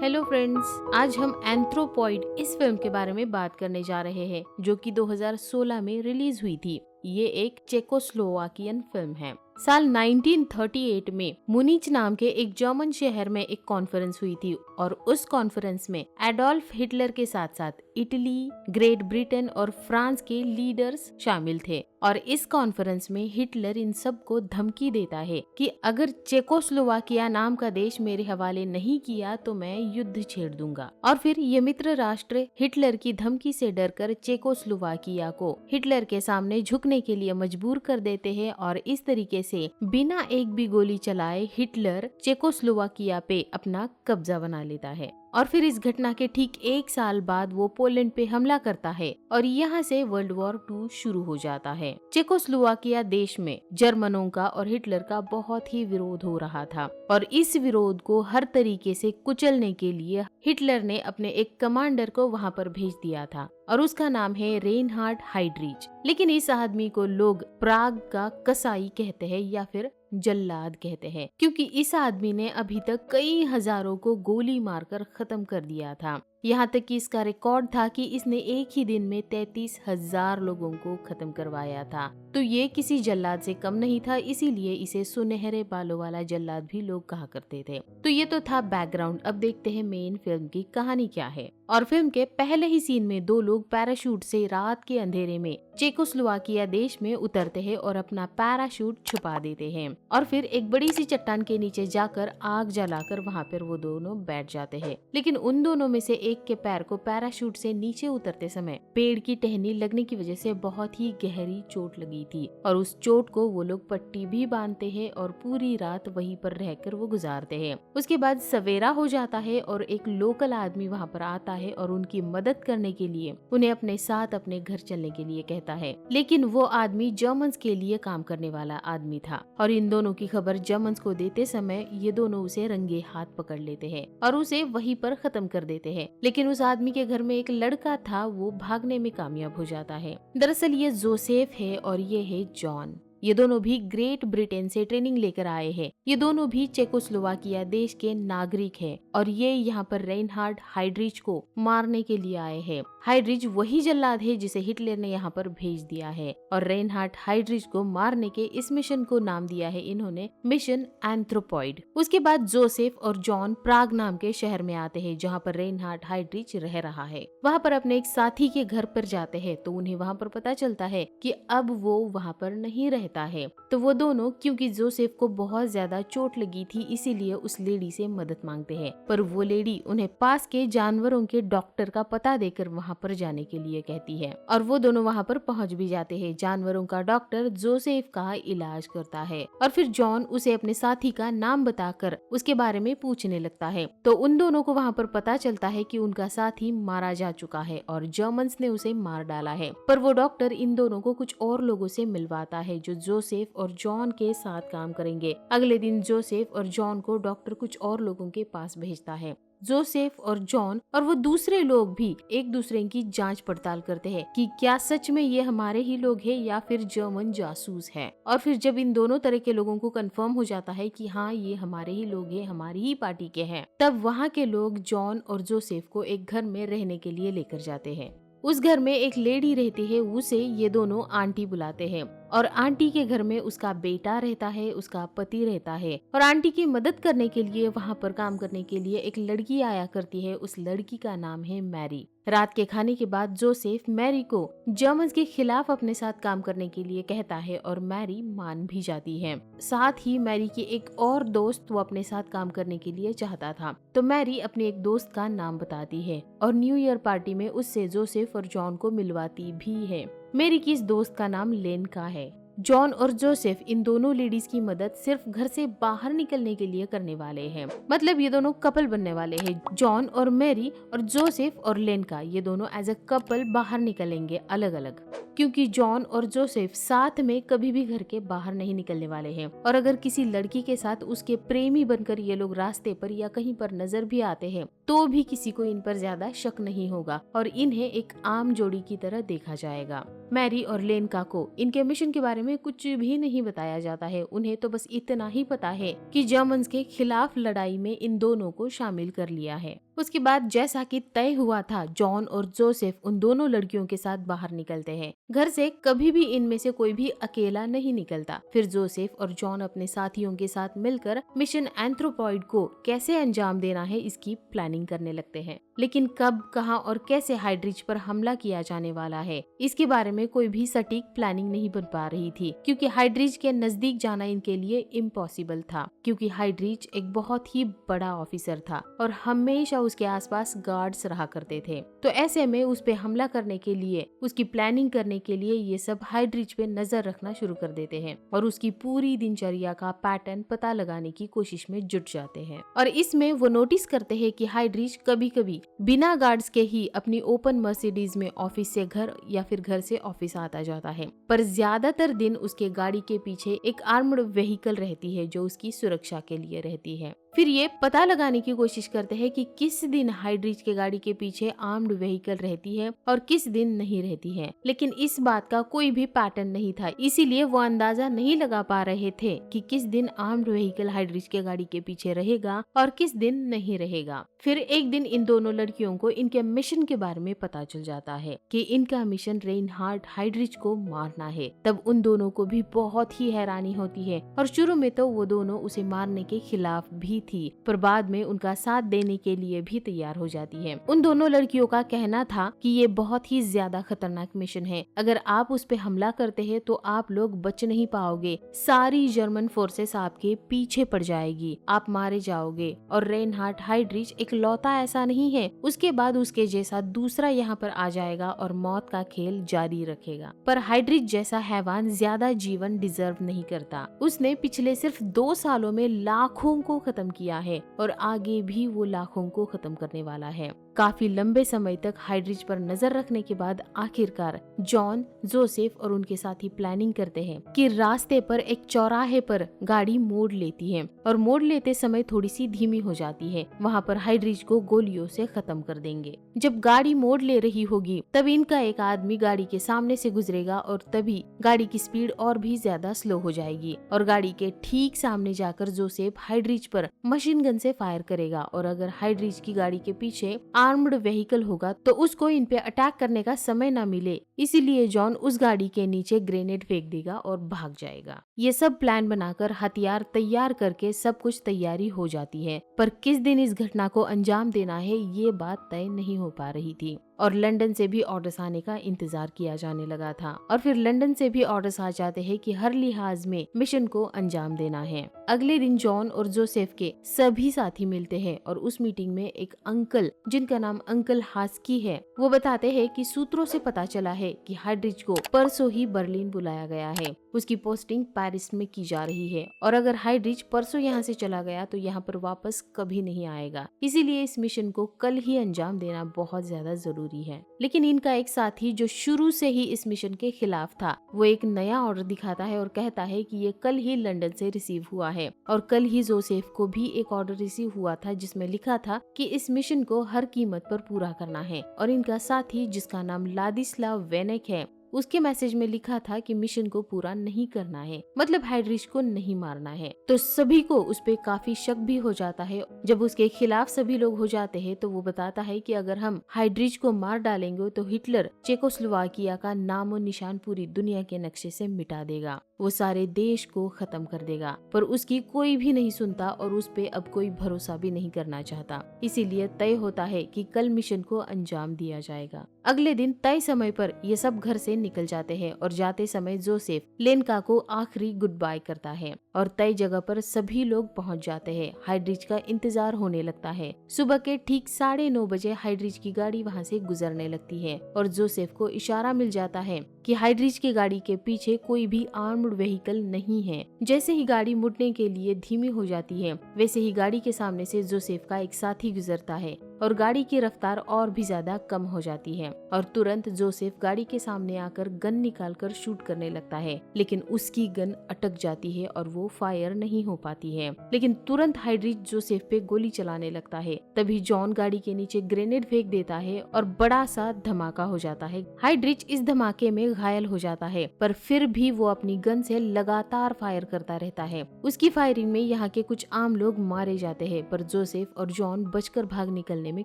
Hello friends, आज हम anthropoid इस फिल्म के बारे में बात करने जा रहे हैं जो कि 2016 में रिलीज हुई थी। ये एक चेकोस्लोवाकियन फिल्म है। साल 1938 में मुनीच नाम के एक जर्मन शहर में एक कॉन्फ्रेंस हुई थी और उस कॉन्फ्रेंस में एडोल्फ हिटलर के साथ साथ इटली, ग्रेट ब्रिटेन और फ्रांस के लीडर्स शामिल थे। और इस कॉन्फ्रेंस में हिटलर इन सबको धमकी देता है कि अगर चेकोस्लोवाकिया नाम का देश मेरे हवाले नहीं किया तो मैं युद्ध छेड़ दूंगा। और फिर ये मित्र राष्ट्र हिटलर की धमकी से डरकर चेकोस्लोवाकिया को हिटलर के सामने झुकने के लिए मजबूर कर देते हैं और इस तरीके से बिना एक भी गोली चलाए हिटलर चेकोस्लोवाकिया पे अपना कब्जा बना लेता है। और फिर इस घटना के ठीक एक साल बाद वो पोलैंड पे हमला करता है और यहाँ से वर्ल्ड वॉर 2 शुरू हो जाता है। चेकोस्लोवाकिया देश में जर्मनों का और हिटलर का बहुत ही विरोध हो रहा था और इस विरोध को हर तरीके से कुचलने के लिए हिटलर ने अपने एक कमांडर को वहाँ पर भेज दिया था और उसका नाम है रेनहार्ड हाइड्रिच। लेकिन इस आदमी को लोग प्राग का कसाई कहते हैं या फिर जल्लाद कहते हैं, क्योंकि इस आदमी ने अभी तक कई हजारों को गोली मारकर खत्म कर दिया था। यहाँ तक कि इसका रिकॉर्ड था कि इसने एक ही दिन में 33,000 लोगों को खत्म करवाया था। तो ये किसी जल्लाद से कम नहीं था, इसीलिए इसे सुनहरे बालों वाला जल्लाद भी लोग कहा करते थे। तो ये तो था बैकग्राउंड। अब देखते हैं मेन फिल्म की कहानी क्या है। और फिल्म के पहले ही सीन में दो लोग पैराशूट से रात के अंधेरे में चेकोस्लोवाकिया देश में उतरते हैं और अपना पैराशूट छुपा देते हैं और फिर एक बड़ी सी चट्टान के नीचे जाकर आग जलाकर वहाँ पर वो दोनों बैठ जाते हैं। लेकिन उन दोनों में से एक के पैर को पैराशूट से नीचे उतरते समय पेड़ की टहनी लगने की वजह से बहुत ही गहरी चोट लगी थी और उस चोट को वो लोग पट्टी भी बांधते हैं और पूरी रात वहीं पर रहकर वो गुजारते हैं। उसके बाद सवेरा हो जाता है और एक लोकल आदमी वहाँ पर आता है और उनकी मदद करने के लिए उन्हें अपने साथ अपने घर चलने के लिए कहता है। लेकिन वो आदमी जर्मन्स के लिए काम करने वाला आदमी था और इन दोनों की खबर जर्मन्स को देते समय ये दोनों उसे रंगे हाथ पकड़ लेते हैं और उसे वहीं पर खत्म कर देते हैं। लेकिन उस आदमी के घर में एक लड़का था, वो भागने में कामयाब हो जाता है। दरअसल ये जोसेफ है और ये है जॉन। ये दोनों भी ग्रेट ब्रिटेन से ट्रेनिंग लेकर आए हैं। ये दोनों भी चेकोस्लोवाकिया देश के नागरिक हैं और ये यहाँ पर रेनहार्ड हाइड्रिच को मारने के लिए आए हैं। हाइड्रिच वही जल्लाद है जिसे हिटलर ने यहाँ पर भेज दिया है और रेनहार्ड हाइड्रिच को मारने के इस मिशन को नाम दिया है इन्होंने मिशन एंथ्रोपॉइड। उसके बाद जोसेफ और जॉन प्राग नाम के शहर में आते हैं जहाँ पर रेनहार्ड हाइड्रिच रह रहा है। वहाँ पर अपने एक साथी के घर पर जाते हैं तो उन्हें वहाँ पर पता चलता है कि अब वो वहाँ पर नहीं रहता है। तो वो दोनों, क्योंकि जोसेफ को बहुत ज्यादा चोट लगी थी, इसीलिए उस लेडी से मदद मांगते हैं, पर वो लेडी उन्हें पास के जानवरों के डॉक्टर का पता देकर वहाँ पर जाने के लिए कहती है और वो दोनों वहाँ पर पहुँच भी जाते हैं। जानवरों का डॉक्टर जोसेफ का इलाज करता है और फिर जॉन उसे अपने साथी का नाम बताकर उसके बारे में पूछने लगता है। तो उन दोनों को वहाँ पर पता चलता है कि उनका साथी मारा जा चुका है और जर्मन्स ने उसे मार डाला है। पर वो डॉक्टर इन दोनों को कुछ और लोगों से मिलवाता है जो जोसेफ और जॉन के साथ काम करेंगे। अगले दिन जोसेफ और जॉन को डॉक्टर कुछ और लोगों के पास भेजता है। जोसेफ और जॉन और वो दूसरे लोग भी एक दूसरे की जांच पड़ताल करते हैं कि क्या सच में ये हमारे ही लोग हैं या फिर जर्मन जासूस हैं। और फिर जब इन दोनों तरह के लोगों को कंफर्म हो जाता है कि हाँ ये हमारे ही लोग हैं, हमारी ही पार्टी के हैं, तब वहाँ के लोग जॉन और जोसेफ को एक घर में रहने के लिए लेकर जाते हैं। उस घर में एक लेडी रहती है, उसे ये दोनों आंटी बुलाते हैं और आंटी के घर में उसका बेटा रहता है, उसका पति रहता है और आंटी की मदद करने के लिए वहाँ पर काम करने के लिए एक लड़की आया करती है। उस लड़की का नाम है मैरी। रात के खाने के बाद जोसेफ मैरी को जर्मन्स के खिलाफ अपने साथ काम करने के लिए कहता है और मैरी मान भी जाती है। साथ ही मैरी की एक और दोस्त वो अपने साथ काम करने के लिए चाहता था, तो मैरी अपने एक दोस्त का नाम बताती है और न्यू ईयर पार्टी में उससे जोसेफ और जॉन को मिलवाती भी है। मैरी की इस दोस्त का नाम लेनका है। जॉन और जोसेफ इन दोनों लेडीज की मदद सिर्फ घर से बाहर निकलने के लिए करने वाले हैं। मतलब ये दोनों कपल बनने वाले हैं। जॉन और मैरी और जोसेफ और लेनका ये दोनों एज अ कपल बाहर निकलेंगे अलग अलग। क्योंकि जॉन और जोसेफ साथ में कभी भी घर के बाहर नहीं निकलने वाले हैं, और अगर किसी लड़की के साथ उसके प्रेमी बनकर ये लोग रास्ते पर या कहीं पर नजर भी आते हैं तो भी किसी को इन पर ज्यादा शक नहीं होगा और इन्हें एक आम जोड़ी की तरह देखा जाएगा। मैरी और लेनका को इनके मिशन के बारे में कुछ भी नहीं बताया जाता है। उन्हें तो बस इतना ही पता है कि जर्मन्स के खिलाफ लड़ाई में इन दोनों को शामिल कर लिया है। उसके बाद जैसा कि तय हुआ था, जॉन और जोसेफ उन दोनों लड़कियों के साथ बाहर निकलते हैं। घर से कभी भी इनमें से कोई भी अकेला नहीं निकलता। फिर जोसेफ और जॉन अपने साथियों के साथ मिलकर मिशन एंथ्रोपॉइड को कैसे अंजाम देना है इसकी प्लानिंग करने लगते हैं। लेकिन कब, कहां और कैसे हाइड्रिच पर हमला किया जाने वाला है इसके बारे में कोई भी सटीक प्लानिंग नहीं बन पा रही थी, क्योंकि हाइड्रिच के नजदीक जाना इनके लिए इम्पॉसिबल था, क्योंकि हाइड्रिच एक बहुत ही बड़ा ऑफिसर था और हमेशा उसके आसपास गार्ड्स रहा करते थे। तो ऐसे में उस पे हमला करने के लिए, उसकी प्लानिंग करने के लिए ये सब हाइड्रिच पे नजर रखना शुरू कर देते हैं और उसकी पूरी दिनचर्या का पैटर्न पता लगाने की कोशिश में जुट जाते हैं। और इसमें वो नोटिस करते हैं कि हाइड्रिच कभी कभी बिना गार्ड्स के ही अपनी ओपन मर्सिडीज में ऑफिस से घर या फिर घर से ऑफिस आता जाता है, पर ज्यादातर दिन उसके गाड़ी के पीछे एक आर्म्ड व्हीकल रहती है जो उसकी सुरक्षा के लिए रहती है। फिर ये पता लगाने की कोशिश करते हैं कि किस दिन हाइड्रिच के गाड़ी के पीछे आर्म्ड व्हीकल रहती है और किस दिन नहीं रहती है, लेकिन इस बात का कोई भी पैटर्न नहीं था, इसीलिए वो अंदाजा नहीं लगा पा रहे थे कि किस दिन आर्म्ड व्हीकल हाइड्रिच के गाड़ी के पीछे रहेगा और किस दिन नहीं रहेगा। फिर एक दिन इन दोनों लड़कियों को इनके मिशन के बारे में पता चल जाता है कि इनका मिशन रेनहार्ड हाइड्रिच को मारना है। तब उन दोनों को भी बहुत ही हैरानी होती है और शुरू में तो वो दोनों उसे मारने के खिलाफ भी थी, पर बाद में उनका साथ देने के लिए भी तैयार हो जाती है। उन दोनों लड़कियों का कहना था कि ये बहुत ही ज्यादा खतरनाक मिशन है, अगर आप उस पे हमला करते हैं तो आप लोग बच नहीं पाओगे, सारी जर्मन फोर्सेस आपके पीछे पड़ जाएगी, आप मारे जाओगे। और रेनहार्ड हाइड्रिच एक लौता ऐसा नहीं है, उसके बाद उसके जैसा दूसरा यहाँ पर आ जाएगा और मौत का खेल जारी रखेगा। पर हाइड्रिच जैसा हैवान ज्यादा जीवन डिजर्व नहीं करता। उसने पिछले सिर्फ 2 सालों में लाखों को खत्म किया है और आगे भी वो लाखों को खत्म करने वाला है। काफी लंबे समय तक हाइड्रिच पर नजर रखने के बाद आखिरकार जॉन, जोसेफ और उनके साथी प्लानिंग करते हैं कि रास्ते पर एक चौराहे पर गाड़ी मोड़ लेती है और मोड़ लेते समय थोड़ी सी धीमी हो जाती है। वहाँ पर हाइड्रिच को गोलियों से खत्म कर देंगे। जब गाड़ी मोड़ ले रही होगी तब इनका एक आदमी गाड़ी के सामने से गुजरेगा और तभी गाड़ी की स्पीड और भी ज्यादा स्लो हो जाएगी और गाड़ी के ठीक सामने जाकर जोसेफ हाइड्रिच पर मशीन गन से फायर करेगा और अगर हाइड्रिच की गाड़ी के पीछे आर्म्ड व्हीकल होगा तो उसको इन पे अटैक करने का समय न मिले, इसीलिए जॉन उस गाड़ी के नीचे ग्रेनेड फेंक देगा और भाग जाएगा। ये सब प्लान बनाकर हथियार तैयार करके सब कुछ तैयारी हो जाती है, पर किस दिन इस घटना को अंजाम देना है ये बात तय नहीं हो पा रही थी और लंदन से भी ऑर्डर्स आने का इंतजार किया जाने लगा था। और फिर लंदन से भी ऑर्डर्स आ जाते हैं कि हर लिहाज में मिशन को अंजाम देना है। अगले दिन जॉन और जोसेफ के सभी साथी मिलते हैं और उस मीटिंग में एक अंकल, जिनका नाम अंकल हास्की है, वो बताते हैं कि सूत्रों से पता चला है कि हाइड्रिच को परसों ही बर्लिन बुलाया गया है, उसकी पोस्टिंग पेरिस में की जा रही है और अगर हाइड्रिच परसों यहाँ से चला गया तो यहाँ पर वापस कभी नहीं आएगा, इसीलिए इस मिशन को कल ही अंजाम देना बहुत ज्यादा जरूरी है। लेकिन इनका एक साथी जो शुरू से ही इस मिशन के खिलाफ था, वो एक नया ऑर्डर दिखाता है और कहता है कि ये कल ही लंदन से रिसीव हुआ है और कल ही जोसेफ को भी एक ऑर्डर रिसीव हुआ था जिसमें लिखा था कि इस मिशन को हर कीमत पर पूरा करना है। और इनका साथी जिसका नाम लादिस्लाव वेनेक है, उसके मैसेज में लिखा था कि मिशन को पूरा नहीं करना है, मतलब हाइड्रिच को नहीं मारना है। तो सभी को उस पे काफी शक भी हो जाता है। जब उसके खिलाफ सभी लोग हो जाते हैं तो वो बताता है कि अगर हम हाइड्रिच को मार डालेंगे तो हिटलर चेकोस्लोवाकिया का नाम और निशान पूरी दुनिया के नक्शे से मिटा देगा, वो सारे देश को खत्म कर देगा। पर उसकी कोई भी नहीं सुनता और उस पे अब कोई भरोसा भी नहीं करना चाहता, इसीलिए तय होता है कि कल मिशन को अंजाम दिया जाएगा। अगले दिन तय समय पर ये सब घर से निकल जाते हैं और जाते समय जोसेफ लेनका को आखिरी गुड बाय करता है और तय जगह पर सभी लोग पहुंच जाते हैं। हाइड्रिच का इंतजार होने लगता है। सुबह के ठीक 9:30 बजे हाइड्रिच की गाड़ी वहां से गुजरने लगती है और जोसेफ को इशारा मिल जाता है कि हाइड्रिच की गाड़ी के पीछे कोई भी आर्म्ड व्हीकल नहीं है। जैसे ही गाड़ी मुड़ने के लिए धीमी हो जाती है, वैसे ही गाड़ी के सामने से जोसेफ का एक साथी गुजरता है और गाड़ी की रफ्तार और भी ज्यादा कम हो जाती है और तुरंत जोसेफ गाड़ी के सामने आकर गन निकालकर शूट करने लगता है, लेकिन उसकी गन अटक जाती है और वो फायर नहीं हो पाती है। लेकिन तुरंत हाइड्रिच जोसेफ पे गोली चलाने लगता है। तभी जॉन गाड़ी के नीचे ग्रेनेड फेंक देता है और बड़ा सा धमाका हो जाता है। हाइड्रिच इस धमाके में घायल हो जाता है, पर फिर भी वो अपनी गन से लगातार फायर करता रहता है। उसकी फायरिंग में यहाँ के कुछ आम लोग मारे जाते हैं, पर जोसेफ और जॉन बचकर भाग निकलने में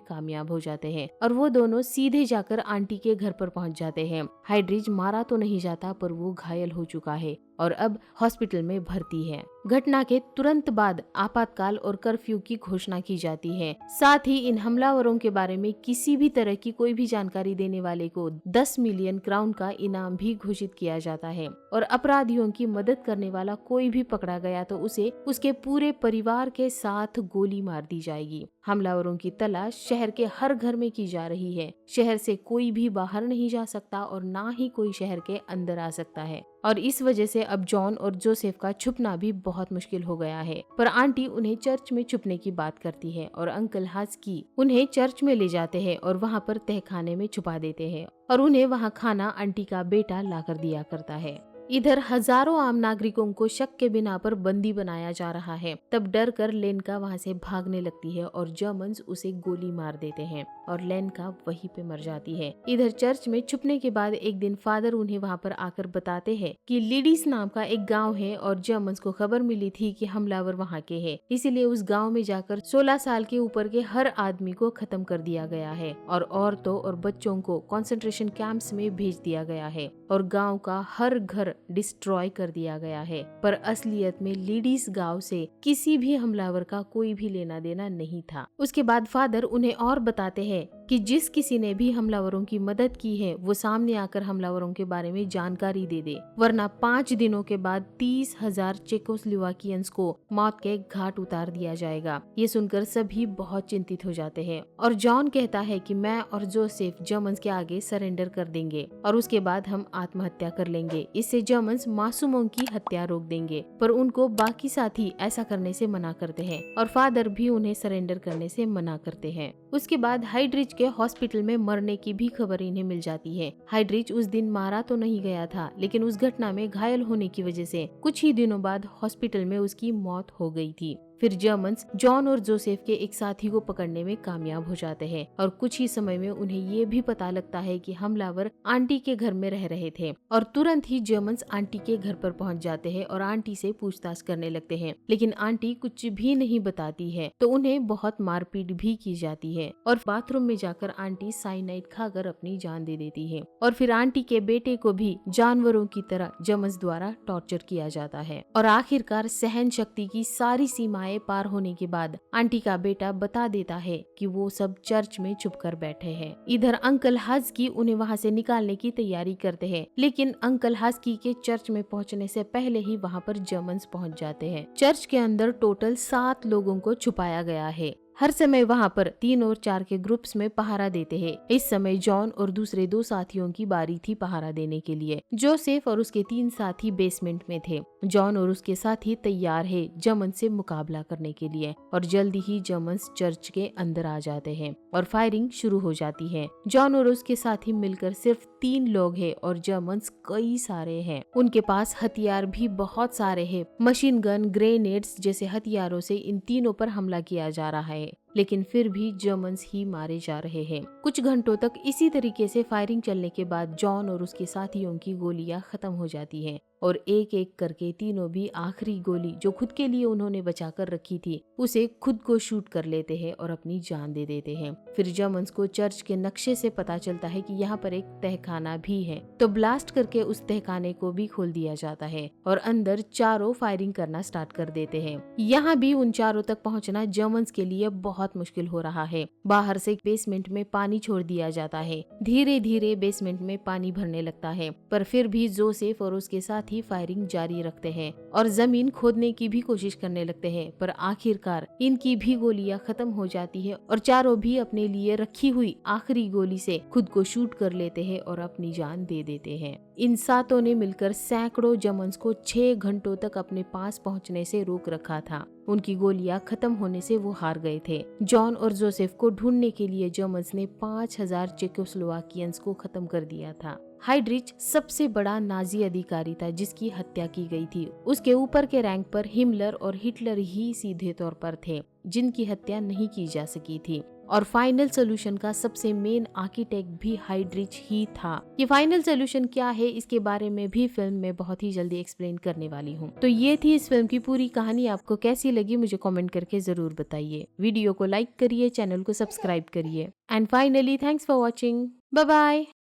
कामयाब हो जाते हैं और वो दोनों सीधे जाकर आंटी के घर पर पहुंच जाते हैं। हाइड्रिच मारा तो नहीं जाता, पर वो घायल हो चुका है और अब हॉस्पिटल में भर्ती है। घटना के तुरंत बाद आपातकाल और कर्फ्यू की घोषणा की जाती है। साथ ही इन हमलावरों के बारे में किसी भी तरह की कोई भी जानकारी देने वाले को 10 मिलियन क्राउन का इनाम भी घोषित किया जाता है और अपराधियों की मदद करने वाला कोई भी पकड़ा गया तो उसे उसके पूरे परिवार के साथ गोली मार दी जाएगी। हमलावरों की तलाश शहर के हर घर में की जा रही है। शहर से कोई भी बाहर नहीं जा सकता और ना ही कोई शहर के अंदर आ सकता है और इस वजह से अब जॉन और जोसेफ का छुपना भी बहुत मुश्किल हो गया है। पर आंटी उन्हें चर्च में छुपने की बात करती है और अंकल हास्की उन्हें चर्च में ले जाते हैं और वहाँ पर तहखाने में छुपा देते हैं और उन्हें वहाँ खाना आंटी का बेटा लाकर दिया करता है। इधर हजारों आम नागरिकों को शक के बिना पर बंदी बनाया जा रहा है। तब डर कर लेनका वहाँ से भागने लगती है और जर्मन्स उसे गोली मार देते हैं और लेनका वहीं पे मर जाती है। इधर चर्च में छुपने के बाद एक दिन फादर उन्हें वहाँ पर आकर बताते हैं कि लीडिस नाम का एक गांव है और जर्मन्स को खबर मिली थी कि हमलावर वहाँ के हैं, इसीलिए उस गांव में जाकर 16 साल के ऊपर के हर आदमी को खत्म कर दिया गया है और औरतों और बच्चों को कंसंट्रेशन कैंप्स में भेज दिया गया है और गाँव का हर घर डिस्ट्रॉय कर दिया गया है। पर असलियत में लीडिस गांव से किसी भी हमलावर का कोई भी लेना देना नहीं था। उसके बाद फादर उन्हें और बताते हैं कि जिस किसी ने भी हमलावरों की मदद की है वो सामने आकर हमलावरों के बारे में जानकारी दे दे, वरना 5 दिनों के बाद 30,000 चेकोस्लोवाकियंस को मौत के घाट उतार दिया जाएगा। ये सुनकर सभी बहुत चिंतित हो जाते हैं और जॉन कहता है कि मैं और जोसेफ जर्मन्स के आगे सरेंडर कर देंगे और उसके बाद हम आत्महत्या कर लेंगे। इससे जर्मन्स मासूमों की हत्या रोक देंगे, पर उनको बाकी साथी ऐसा करने से मना करते हैं और फादर भी उन्हें सरेंडर करने से मना करते हैं। उसके बाद हाइड्रिच के हॉस्पिटल में मरने की भी खबर इन्हें मिल जाती है। हाइड्रिच उस दिन मारा तो नहीं गया था, लेकिन उस घटना में घायल होने की वजह से कुछ ही दिनों बाद हॉस्पिटल में उसकी मौत हो गई थी। फिर जर्मन्स जॉन और जोसेफ के एक साथी को पकड़ने में कामयाब हो जाते हैं और कुछ ही समय में उन्हें ये भी पता लगता है कि हमलावर आंटी के घर में रह रहे थे और तुरंत ही जर्मन्स आंटी के घर पर पहुंच जाते हैं और आंटी से पूछताछ करने लगते हैं, लेकिन आंटी कुछ भी नहीं बताती है तो उन्हें बहुत मारपीट भी की जाती है और बाथरूम में जाकर आंटी साइनाइड खाकर अपनी जान दे देती है और फिर आंटी के बेटे को भी जानवरों की तरह जर्मन्स द्वारा टॉर्चर किया जाता है और आखिरकार सहन शक्ति की सारी सीमाएं पार होने के बाद आंटी का बेटा बता देता है कि वो सब चर्च में छुपकर बैठे हैं। इधर अंकल हास्की उन्हें वहाँ से निकालने की तैयारी करते हैं, लेकिन अंकल हास्की के चर्च में पहुँचने से पहले ही वहाँ पर जर्मन्स पहुँच जाते हैं। चर्च के अंदर टोटल 7 लोगों को छुपाया गया है। हर समय वहाँ पर 3 और 4 के ग्रुप्स में पहारा देते हैं। इस समय जॉन और दूसरे 2 साथियों की बारी थी पहारा देने के लिए। जोसेफ और उसके 3 साथी बेसमेंट में थे। जॉन और उसके साथी तैयार है जर्मन से मुकाबला करने के लिए और जल्दी ही जर्मन्स चर्च के अंदर आ जाते हैं और फायरिंग शुरू हो जाती है। जॉन और उसके साथी मिलकर सिर्फ 3 लोग हैं और जर्मन्स कई सारे हैं। उनके पास हथियार भी बहुत सारे हैं। मशीन गन, ग्रेनेड्स जैसे हथियारों से इन तीनों पर हमला किया जा रहा है, लेकिन फिर भी जर्मन्स ही मारे जा रहे हैं। कुछ घंटों तक इसी तरीके से फायरिंग चलने के बाद जॉन और उसके साथियों की गोलियां खत्म हो जाती हैं और एक एक करके तीनों भी आखिरी गोली जो खुद के लिए उन्होंने बचाकर रखी थी उसे खुद को शूट कर लेते हैं और अपनी जान दे देते हैं। फिर जर्मन्स को चर्च के नक्शे से पता चलता है कि यहाँ पर एक तहखाना भी है, तो ब्लास्ट करके उस तहखाने को भी खोल दिया जाता है और अंदर चारों फायरिंग करना स्टार्ट कर देते हैं। यहाँ भी उन चारों तक पहुँचना जर्मन्स के लिए बहुत मुश्किल हो रहा है। बाहर से बेसमेंट में पानी छोड़ दिया जाता है। धीरे धीरे बेसमेंट में पानी भरने लगता है, पर फिर भी जोसेफ और उसके साथ ही फायरिंग जारी रखते हैं और जमीन खोदने की भी कोशिश करने लगते हैं, पर आखिरकार इनकी भी गोलियां खत्म हो जाती है और चारों भी अपने लिए रखी हुई आखिरी गोली से खुद को शूट कर लेते हैं और अपनी जान दे देते हैं। इन सातों ने मिलकर सैकड़ों जर्मन्स को 6 घंटों तक अपने पास पहुंचने से रोक रखा था। उनकी गोलियां खत्म होने से वो हार गए थे। जॉन और जोसेफ को ढूंढने के लिए जर्मन्स ने 5000 चेकोस्लोवाकियंस को खत्म कर दिया था। हाइड्रिच सबसे बड़ा नाजी अधिकारी था जिसकी हत्या की गई थी। उसके ऊपर के रैंक पर हिमलर और हिटलर ही सीधे तौर पर थे जिनकी हत्या नहीं की जा सकी थी। और फाइनल सोल्यूशन का सबसे मेन आर्किटेक्ट भी हाइड्रिच ही था। ये फाइनल सोल्यूशन क्या है इसके बारे में भी फिल्म में बहुत ही जल्दी एक्सप्लेन करने वाली हूँ। तो ये थी इस फिल्म की पूरी कहानी। आपको कैसी लगी मुझे कमेंट करके जरूर बताइए। वीडियो को लाइक करिए, चैनल को सब्सक्राइब करिए and finally thanks for watching. Bye bye.